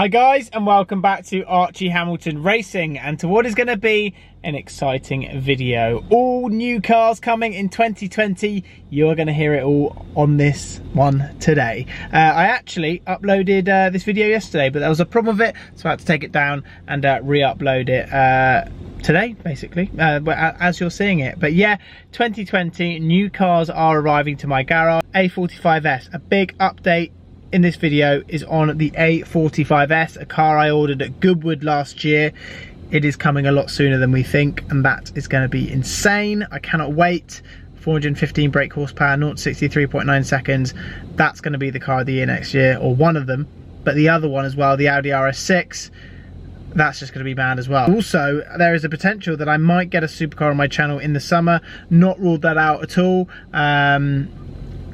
Hi guys, and welcome back to Archie Hamilton Racing and to what is going to be an exciting video. All new cars coming in 2020. You're going to hear it all on this one today. I actually uploaded this video yesterday, but there was a problem with it, so I had to take it down and re-upload it today, basically, as you're seeing it. But yeah, 2020, new cars are arriving to my garage. A45S, a big update in this video is on the A45S, a car I ordered at Goodwood last year. It is coming a lot sooner than we think, and that is going to be insane. I cannot wait. 415 brake horsepower, 0 to 63.9 seconds. That's going to be the car of the year next year, or one of them. But the other one as well, the Audi RS6, that's just going to be mad as well. Also, there is a potential that I might get a supercar on my channel in the summer. Not ruled that out at all.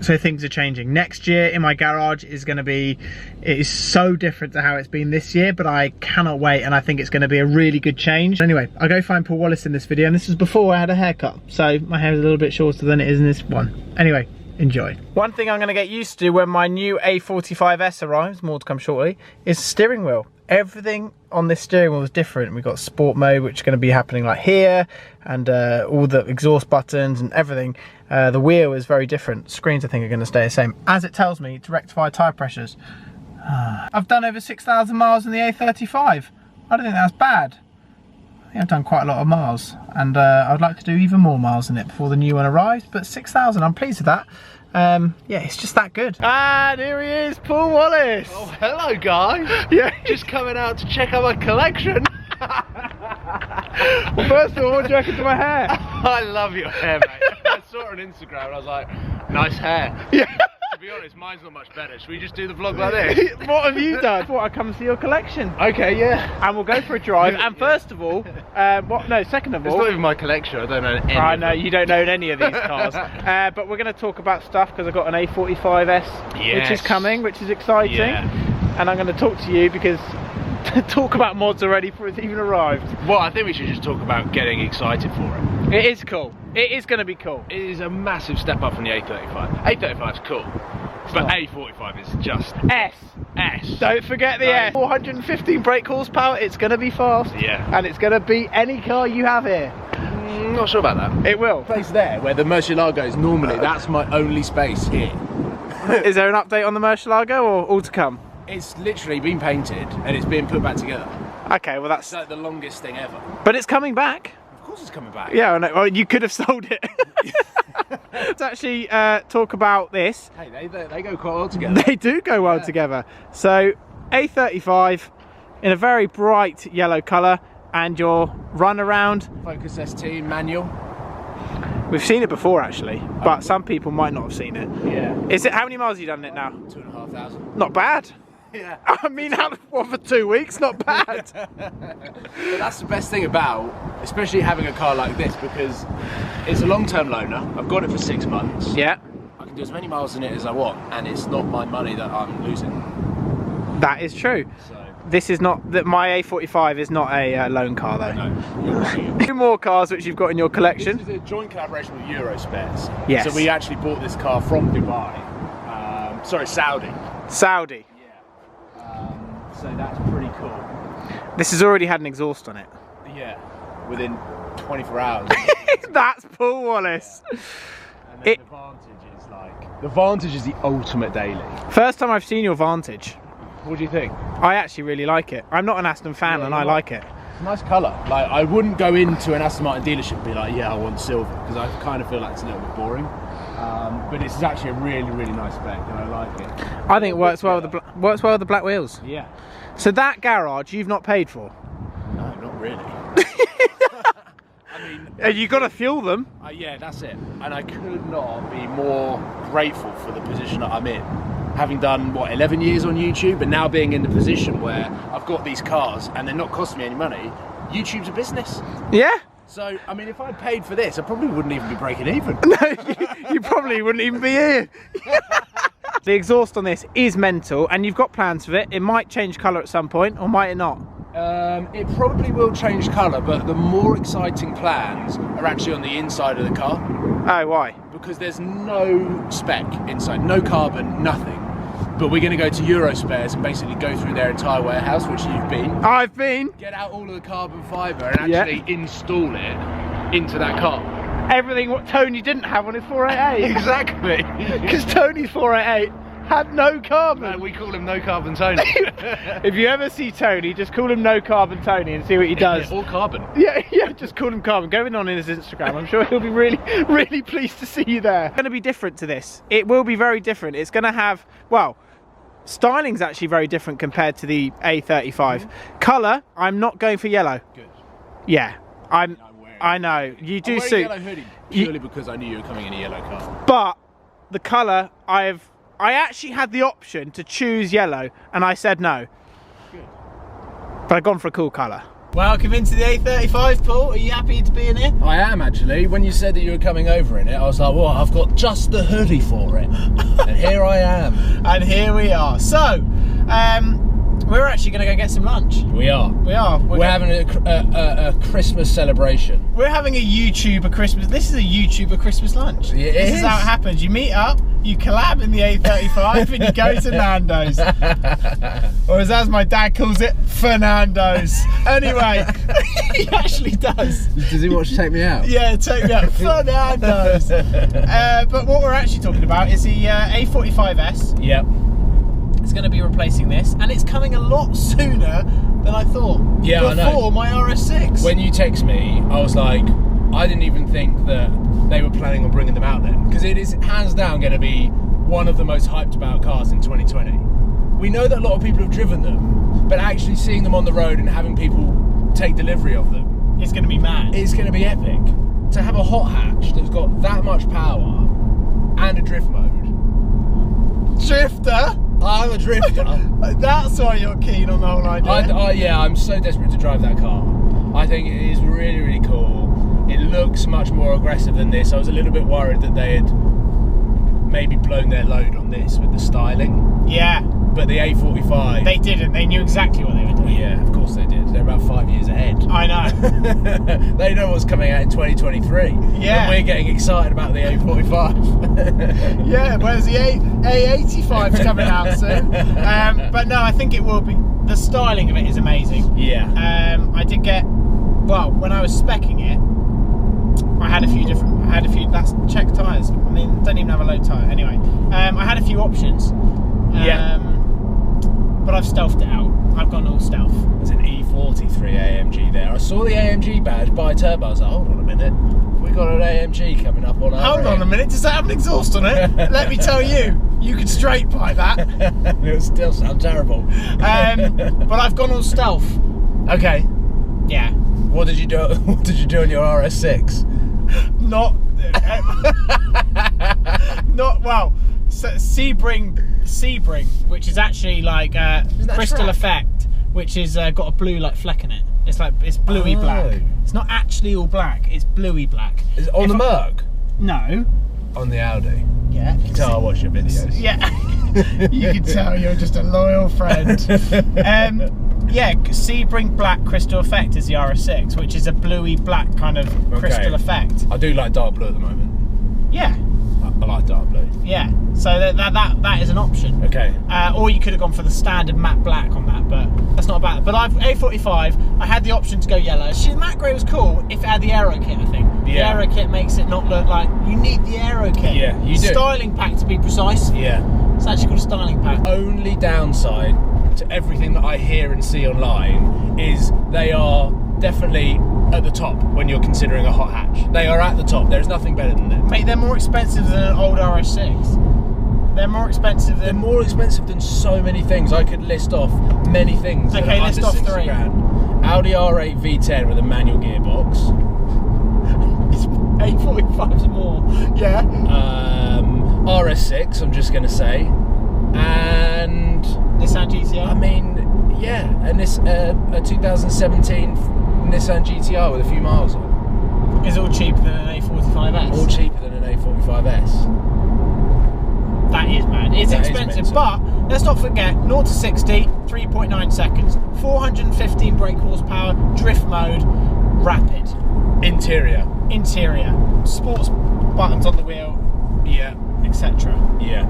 So things are changing. Next year in my garage is going to be, it is so different to how it's been this year, but I cannot wait, and I think it's going to be a really good change. Anyway, I'll go find Paul Wallace in this video, and this was before I had a haircut, so my hair is a little bit shorter than it is in this one. Anyway, enjoy. One thing I'm going to get used to when my new A45S arrives, more to come shortly, is the steering wheel. Everything on this steering wheel is different. We've got sport mode, which is going to be happening like here, and all the exhaust buttons and everything. The wheel is very different. Screens, I think, are going to stay the same, as it tells me to rectify tyre pressures. I've done over 6,000 miles in the A35. I don't think that's bad. I think I've done quite a lot of miles, and I'd like to do even more miles in it before the new one arrives, but 6,000, I'm pleased with that. Yeah, it's just that good. And here he is, Paul Wallace. Oh, hello guys. Yeah. Just coming out to check out my collection. Well, first of all, what do you reckon to my hair? I love your hair, mate. I saw it on Instagram and I was like, nice hair. Yeah. To be honest, mine's not much better. Should we just do the vlog like this? What have you done? I thought I'd come and see your collection. Okay, yeah. And we'll go for a drive. And first of all, second of all, it's not even my collection. I don't know any. I know you don't own any of these cars. But we're going to talk about stuff because I've got an A45S, which is coming, which is exciting. Yeah. And I'm going to talk to you because talk about mods already before it's even arrived. Well, I think we should just talk about getting excited for it. It is cool. It is going to be cool. It is a massive step up from the A35. A35 is cool, but A45 is just S. S. Don't forget the S. 415 brake horsepower. It's going to be fast. Yeah. And it's going to beat any car you have here. Not sure about that. It will. Place there where the Murcielago is normally, that's my only space here. Is there an update on the Murcielago or all to come? It's literally been painted and it's been put back together. Okay, well that's like the longest thing ever. But it's coming back. Of course it's coming back. Yeah, I know. Well, you could have sold it. Let's actually talk about this. Hey, they go quite well together. They do go well together. So A35 in a very bright yellow colour, and your run around Focus ST manual. We've seen it before actually, but some people might not have seen it. Yeah. Is it? How many miles have you done it now? 2,500. Not bad. Yeah. I mean, for 2 weeks, not bad. But that's the best thing about, especially having a car like this, because it's a long-term loaner. I've got it for 6 months. Yeah. I can do as many miles in it as I want, and it's not my money that I'm losing. That is true. So. This is not, that my A45 is not a loan car though. No. 2 more cars which you've got in your collection. This is a joint collaboration with Eurospares. Yes. So we actually bought this car from Dubai. Sorry, Saudi. Saudi. Yeah. So that's pretty cool. This has already had an exhaust on it. Yeah. Within 24 hours. That's Paul Wallace. Yeah. And then the Vantage is like, the Vantage is the ultimate daily. First time I've seen your Vantage. What do you think? I actually really like it. I'm not an Aston fan, and I like it. It's a nice colour. Like, I wouldn't go into an Aston Martin dealership and be like, yeah, I want silver, because I kind of feel like it's a little bit boring. But this is actually a really, really nice spec, and I like it. I think it works well with the black wheels. Yeah. So that garage you've not paid for? No, not really. I mean, you got to fuel them. Yeah, that's it. And I could not be more grateful for the position that I'm in. Having done, what, 11 years on YouTube, and now being in the position where I've got these cars and they're not costing me any money, YouTube's a business. Yeah. So, I mean, if I paid for this, I probably wouldn't even be breaking even. No, you probably wouldn't even be here. The exhaust on this is mental, and you've got plans for it. It might change colour at some point, or might it not? It probably will change colour, but the more exciting plans are actually on the inside of the car. Oh, why? Because there's no spec inside, no carbon, nothing. But we're going to go to Eurospares and basically go through their entire warehouse, which you've been. I've been. Get out all of the carbon fibre and actually install it into that car. Everything what Tony didn't have on his 488. Exactly. Because Tony's 488 had no carbon. No, we call him No Carbon Tony. If you ever see Tony, just call him No Carbon Tony and see what he does. Or carbon. Yeah, just call him Carbon. Go in on his Instagram. I'm sure he'll be really, really pleased to see you there. It's going to be different to this. It will be very different. It's going to have, well, styling's actually very different compared to the A35. Colour, I'm not going for yellow. Good. Yeah, I know. You do suit. I'm wearing yellow hoodie purely because I knew you were coming in a yellow car. But the colour, I actually had the option to choose yellow and I said no. Good. But I've gone for a cool colour. Welcome into the A35, Paul. Are you happy to be in it? I am actually. When you said that you were coming over in it, I was like, well, I've got just the hoodie for it. And here I am. And here we are. So, we're actually going to go get some lunch. We are. We're having a Christmas celebration. We're having a YouTuber Christmas. This is a YouTuber Christmas lunch. Yeah, this is how it happens. You meet up, you collab in the A35, and you go to Nando's. Or as my dad calls it, Fernando's. Anyway, he actually does. Does he watch Take Me Out? Yeah, Take Me Out. Fernando's. But what we're actually talking about is the A45S. Yep. It's going to be replacing this, and it's coming a lot sooner than I thought. Yeah, I know. Before my RS6. When you text me, I was like, I didn't even think that they were planning on bringing them out then, because it is hands down going to be one of the most hyped about cars in 2020. We know that a lot of people have driven them, but actually seeing them on the road and having people take delivery of them, it's going to be mad. It's going to be epic. To have a hot hatch that's got that much power and a drift mode. Drifter? I'm a drifter. That's why you're keen on the whole idea. Yeah, I'm so desperate to drive that car. I think it is really, really cool. It looks much more aggressive than this. I was a little bit worried that they had maybe blown their load on this with the styling. Yeah. But the A45... They didn't. They knew exactly what they were doing. Yeah, of course they did. They're about 5 years ahead. I know. They know what's coming out in 2023. Yeah. And we're getting excited about the A45. Yeah, whereas the A85's coming out soon. But no, I think it will be. The styling of it is amazing. Yeah. I did get, well, when I was speccing it, I had a few, that's check tyres. I mean, don't even have a low tyre. Anyway, I had a few options. Yeah. But I've stealthed it out. I've gone all stealth. There's an E43 AMG there. I saw the AMG badge by turbo. I was like, hold on a minute. We got an AMG coming up on our Hold on a minute. Does that have an exhaust on it? Let me tell you, you could straight pipe that. It'll still sound terrible. But I've gone all stealth. Okay. Yeah. What did you do? What did you do on your RS6? Not well. So Sebring, which is actually like Crystal track? Effect, which is got a blue like fleck in it. It's bluey black. It's not actually all black. It's bluey black. Is it on the Merc? No. On the Audi. Yeah. You can tell I watch your videos. Yeah. You can tell you're just a loyal friend. Yeah, Sebring Black Crystal Effect is the RS6, which is a bluey black kind of crystal effect. I do like dark blue at the moment. Yeah. I like dark blue. Yeah. So that is an option. Okay. Or you could have gone for the standard matte black on that, but that's not bad. But I've A45. I had the option to go yellow. Actually, the matte grey was cool if it had the aero kit. I think the aero kit makes it not look like you need the aero kit. Yeah, you do. Styling pack to be precise. Yeah. It's actually called a styling pack. Only downside to everything that I hear and see online is they are definitely at the top when you're considering a hot hatch. They are at the top. There's nothing better than them. Mate, they're more expensive than an old RS6. They're more expensive than so many things. I could list off many things. Okay, list off 3. Grand. Audi R8 V10 with a manual gearbox. A45's more. Yeah. RS6, I'm just going to say. And Nissan GTR. I mean, yeah, and this a 2017 Nissan GTR with a few miles on. Is all cheaper than an A45S. All cheaper than an A45S. That is mad. It's expensive, but let's not forget 0 to 60, 3.9 seconds, 415 brake horsepower, drift mode, rapid. Interior, sports buttons on the wheel, yeah, etc. Yeah.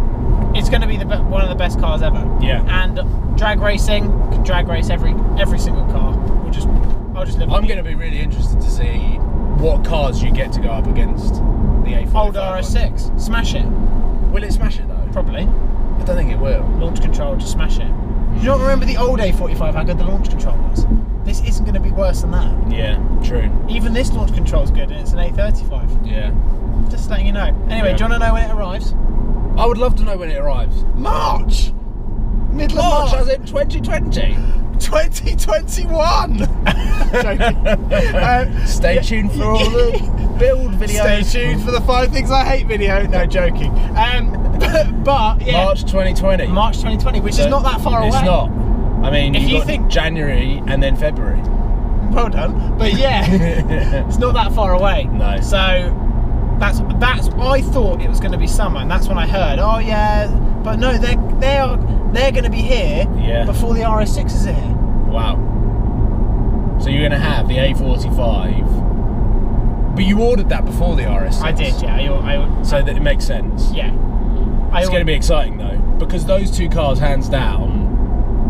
It's going to be one of the best cars ever. Yeah. And drag racing, can drag race every single car. I'll just live. I'm going to be really interested to see what cars you get to go up against the A45. Old RS6, smash it. Will it smash it though? Probably. I don't think it will. Launch control, just smash it. Do you not remember the old A45? How good the launch control was? This isn't going to be worse than that. Yeah, true. Even this launch control is good, and it's an A35. Yeah. Just letting you know. Anyway, Yeah. do you want to know when it arrives? I would love to know when it arrives. March. Middle of March. as in 2020. 2021. Joking. Stay tuned for all the build videos. Stay tuned for the 5 things I hate video. No, joking. But yeah, March 2020. March 2020, which is not that far away. It's not. I mean, If you got think- January and then February. Well done. But yeah, it's not that far away. No. So that's I thought it was going to be summer, and that's when I heard. Oh yeah, but no, they're going to be here before the RS6 is here. Wow. So you're going to have the A45, but you ordered that before the RS6. I did, yeah. So that it makes sense. Yeah. It's going to be exciting though, because those two cars, hands down,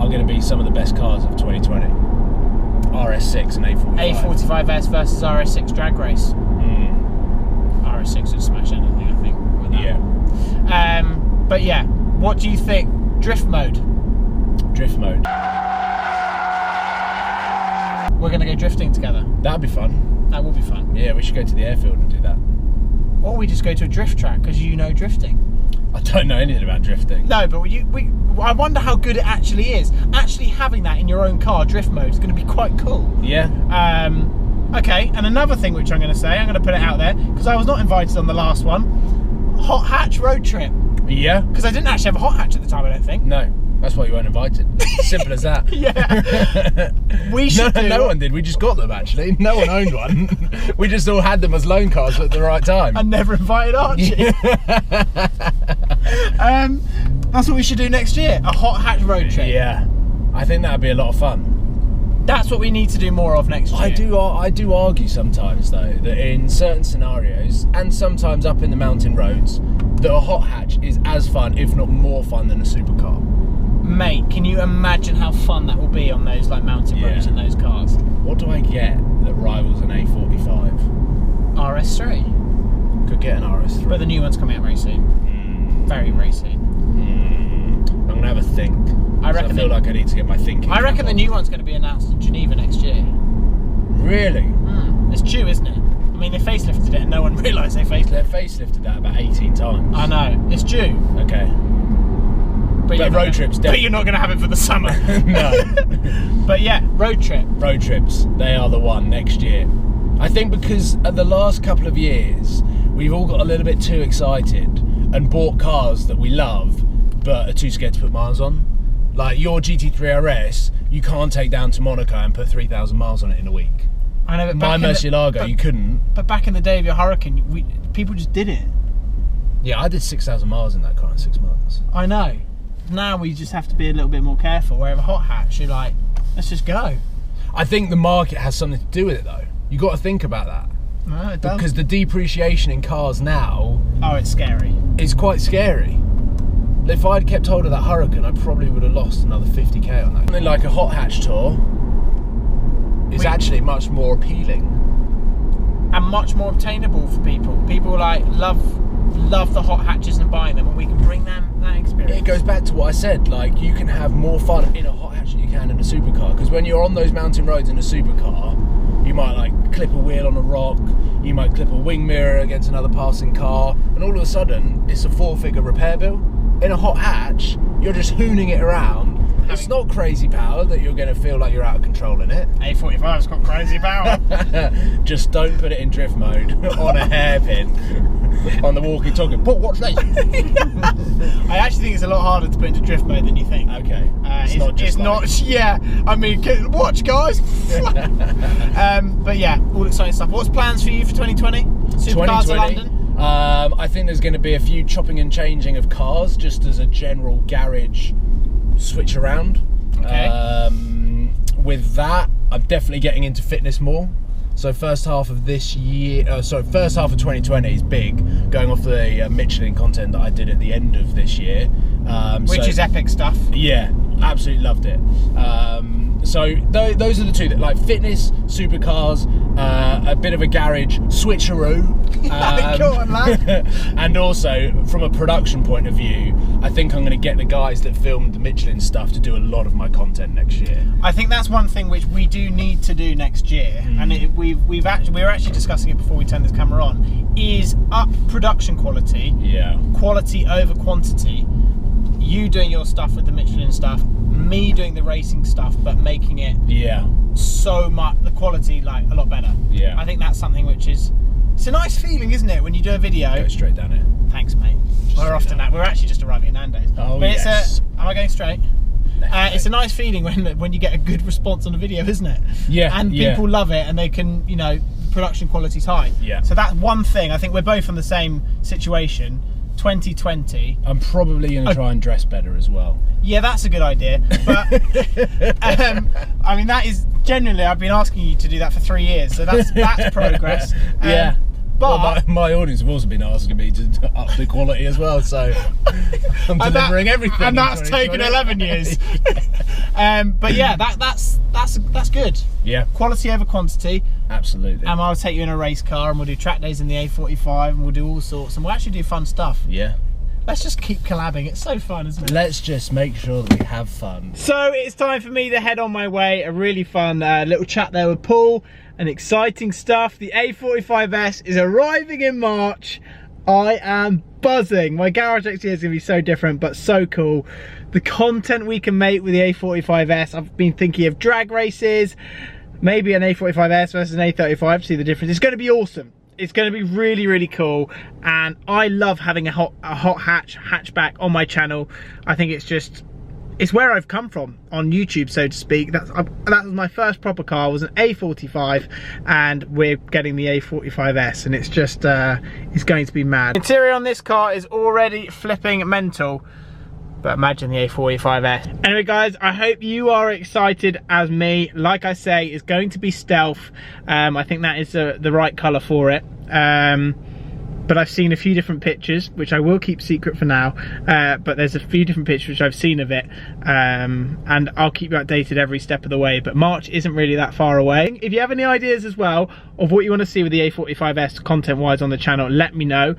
are going to be some of the best cars of 2020. RS6 and A45. A45S versus RS6 drag race. RS6 would smash anything, I think. With that. Yeah. But yeah, what do you think? Drift mode. Drift mode. We're going to go drifting together. That'd be fun. That will be fun. Yeah, we should go to the airfield and do that. Or we just go to a drift track because you know drifting. I don't know anything about drifting. No, but I wonder how good it actually is. Actually having that in your own car, drift mode, is going to be quite cool. Yeah. Okay, and another thing which I'm going to say, I'm going to put it out there, because I was not invited on the last one, hot hatch road trip. Yeah. Because I didn't actually have a hot hatch at the time, I don't think. No, that's why you weren't invited. Simple as that. Yeah. We should no one did. We just got them actually. No one owned one. We just all had them as loan cars at the right time. I never invited Archie. That's what we should do next year, a hot hatch road trip. Yeah. I think that'd be a lot of fun. That's what we need to do more of next year. I do argue sometimes though that in certain scenarios and sometimes up in the mountain roads that a hot hatch is as fun, if not more fun, than a supercar. Mate, can you imagine how fun that will be on those like mountain roads in those cars? What do I get that rivals an A45? RS3. Could get an RS3. But the new one's coming out very soon. Very, very soon. I'm gonna have a think. I reckon. I feel like I need to get my thinking. I reckon the new one's going to be announced in Geneva next year. Really? It's due, isn't it? I mean, they facelifted it and no one realised they facelifted They've facelifted that about 18 times. I know. It's due. Okay. But road trips, But you're not going to have it for the summer. No. But yeah, road trip. Road trips, they are the one next year. I think because of the last couple of years, we've all got a little bit too excited and bought cars that we love but are too scared to put miles on. Like your GT3 RS, you can't take down to Monaco and put 3,000 miles on it in a week. I know, but My Murcielago, you couldn't. But back in the day of your Hurricane, people just did it. Yeah, I did 6,000 miles in that car in 6 months. I know. Now we just have to be a little bit more careful. Where with a hot hatch, you're like, let's just go. I think the market has something to do with it though. You got to think about that. No, it doesn't. Because the depreciation in cars now it's scary. is quite scary. If I'd kept hold of that Hurricane, I probably would have lost another 50k on that. Something like a hot hatch tour is actually much more appealing. And much more obtainable for people. People like love the hot hatches and buying them, and we can bring them that experience. It goes back to what I said, like you can have more fun in a hot hatch than you can in a supercar. Because when you're on those mountain roads in a supercar, you might like clip a wheel on a rock, you might clip a wing mirror against another passing car, and all of a sudden it's a 4-figure repair bill. In a hot hatch, you're just hooning it around. It's not crazy power that you're going to feel like you're out of control in it. A45's got crazy power. Just don't put it in drift mode on a hairpin on the walkie-talkie. But watch this. I actually think it's a lot harder to put into drift mode than you think. Okay. It's not. Yeah. I mean, watch, guys. But yeah, all exciting stuff. What's plans for you for 2020? Supercars of London. I think there's going to be a few chopping and changing of cars, just as a general garage switch around. Okay. With that, I'm definitely getting into fitness more. So first half of this year, first half of 2020 is big, going off the Michelin content that I did at the end of this year. Which is epic stuff. Yeah, absolutely loved it. So those are the two, that like fitness, supercars, a bit of a garage switcheroo. Go on, lad. And also from a production point of view, I think I'm going to get the guys that filmed the Michelin stuff to do a lot of my content next year. I think that's one thing which we do need to do next year, and we were actually discussing it before we turned this camera on, is up production quality. Yeah. Quality over quantity. You doing your stuff with the Michelin stuff, me doing the racing stuff, but making it so much, the quality like a lot better. Yeah. I think that's something which is, it's a nice feeling, isn't it, when you do a video. Go straight down here. Thanks, mate. We're off to that. We're actually just arriving at Nando's. Oh, but yes. Am I going straight? It's a nice feeling when you get a good response on a video, isn't it? Yeah. And people love it, and they can, you know, the production quality's high. Yeah. So that's one thing. I think we're both in the same situation. 2020. I'm probably going to try and dress better as well. Yeah, that's a good idea. But I mean, that is genuinely, I've been asking you to do that for 3 years, so that's progress. Yeah. But well, my audience have also been asking me to up the quality as well, so I'm delivering everything. And that's taken 11 years. But yeah, that's good. Yeah. Quality over quantity. Absolutely. And I'll take you in a race car, and we'll do track days in the A45, and we'll do all sorts, and we'll actually do fun stuff. Yeah. Let's just keep collabing. It's so fun, isn't it? Let's just make sure that we have fun. So it's time for me to head on my way. A really fun little chat there with Paul, and exciting stuff. The A45S is arriving in March. I am buzzing. My garage next year is going to be so different, but so cool. The content we can make with the A45S, I've been thinking of drag races, maybe an A45S versus an A35 to see the difference. It's going to be awesome. It's going to be really, really cool, and I love having a hot hatchback on my channel. I think it's where I've come from on YouTube, so to speak. That was my first proper car, was an A45, and we're getting the A45S, and it's just it's going to be mad. Interior on this car is already flipping mental, but imagine the A45S. Anyway guys, I hope you are excited as me. Like I say, it's going to be stealth. I think that is the right colour for it. But I've seen a few different pictures, which I will keep secret for now, but there's a few different pictures which I've seen of it, and I'll keep you updated every step of the way, but March isn't really that far away. If you have any ideas as well of what you want to see with the A45S content-wise on the channel, let me know.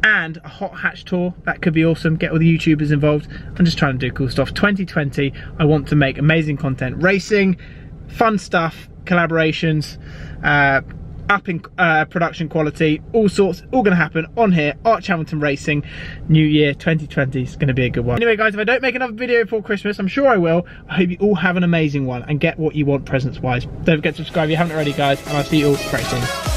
And a hot hatch tour, that could be awesome. Get all the YouTubers involved. I'm just trying to do cool stuff. 2020, I want to make amazing content. Racing, fun stuff, collaborations, upping production quality, all sorts, all going to happen on here. Arch Hamilton Racing, New Year 2020 is going to be a good one. Anyway guys, if I don't make another video before Christmas, I'm sure I will. I hope you all have an amazing one and get what you want presents wise. Don't forget to subscribe if you haven't already guys, and I'll see you all very soon.